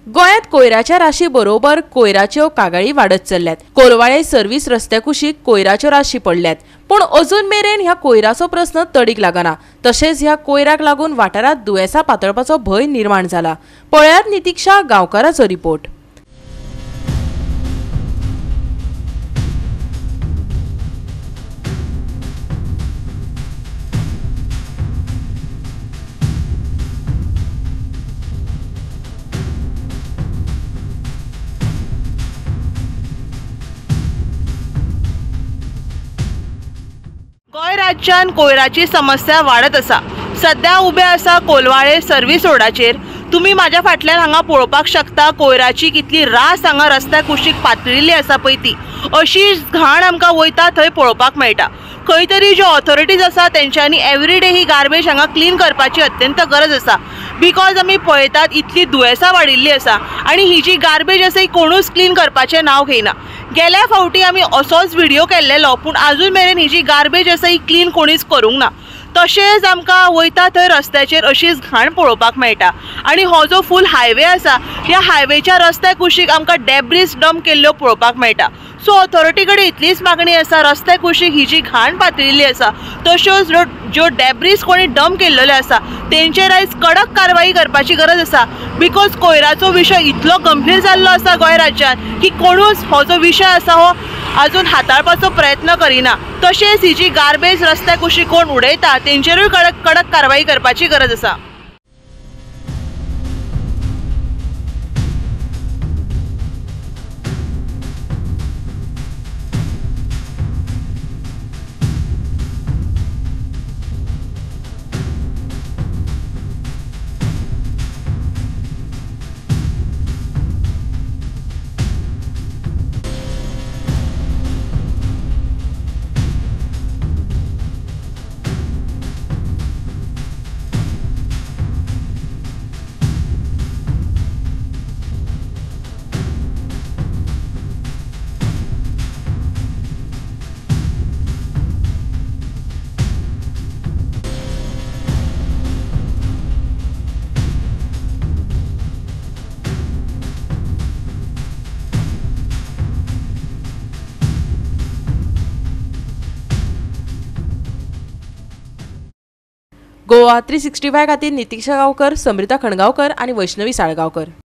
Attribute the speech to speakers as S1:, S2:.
S1: गोयात कोयराच्या राशी बरोबर कोयराच्यो कागाळी वाढत चल्ल्यात। कोलवाळे सर्व्हिस रस्त्या कुशीक कोयराच्यो राशी पडल्यात, पण अजून मेरेन ह्या कोयराचो प्रश्न तडीक लागना। तशेंच ह्या कोयराक लागून वाठारात दुयेंसां पातळपाचो भय निर्माण जाला। पळयात नितीक्षा गांवकाराचो रिपोर्ट।
S2: गोंय राज्यान कोयराची समस्या वाढत आसा। सध्या उबे आसा कोलवाळे सर्व्हिस रोडाचेर। तुम्ही माझ्या फाटल्यान हांगा पळोवपाक शकता कोयराची कितली रास हांगा रस्त्या कुशीक पातळिल्ली आसा पळय ती। अशी घाण आमकां वयता थंय पळोवपाक मेळटा। खंय तरी ज्यो ऑथॉरिटीज आसा तेंच्यांनी एवरीडे ही गार्बेज हांगा क्लीन करपाची अत्यंत गरज आसा। बिकॉज आमी पळयतात इतली दुयेंसां वाडिल्ली आसा आनी ही जी गार्बेज आसा ही कोणूच क्लीन करपाचें नांव घेयना। गेल्या फावटी आमी असोच व्हिडिओ केल्लेलो, पूण अजून मेरेन ही जी गार्बेज आसा ही क्लीन कोणीच करूंक ना। तशेंच आमकां वयता थंय रस्त्याचेर अशीच घाण पळोवपाक मेळटा आनी हो जो फूल हायवे आसा ह्या हायवेच्या रस्त्या कुशीक आमकां डेब्रीज डंप केल्ल्यो पळोवपाक मेळटा। सो ऑथॉरिटी कडेन इतलीच मागणी आसा, रस्त्या कुशीक ही जी घाण पातळिल्ली आसा तश्योच ज्यो डेब्रीज कोणी डंप केल्लेल्यो आसा तेंचेर आयज कडक कारवाई करपाची गरज आसा। बिकॉज कोयराचो विशय इतलो गंभीर जाल्लो आसा गोंय राज्यांत की कोणूच हो जो विशय आसा हो अजून हाताळपाचो प्रयत्न करिना। तशेंच ही जी गार्बेज रस्त्या कुशीक कोण उडयता तेंचेरूय कडक कारवाई करपाची गरज आसा।
S1: गोवा 365 खातीर नितीक्षा गांवकर, समृता खणगांवकर आणि वैष्णवी साळगांवकर।